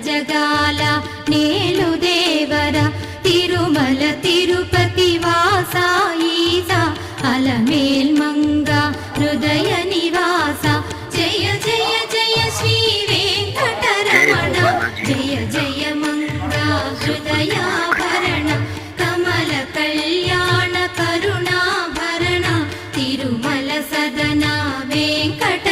జగాల నేలు దేవర తిరుమల తిరుపతి వాసా ఈసా అలమేల్ మంగ హృదయ నివాస జయ జయ జయ శ్రీ వెంకటరమణ జయ జయ మంగ హృదయాభరణ కమల కళ్యాణ కరుణాభరణ తిరుమల సదన వెంకట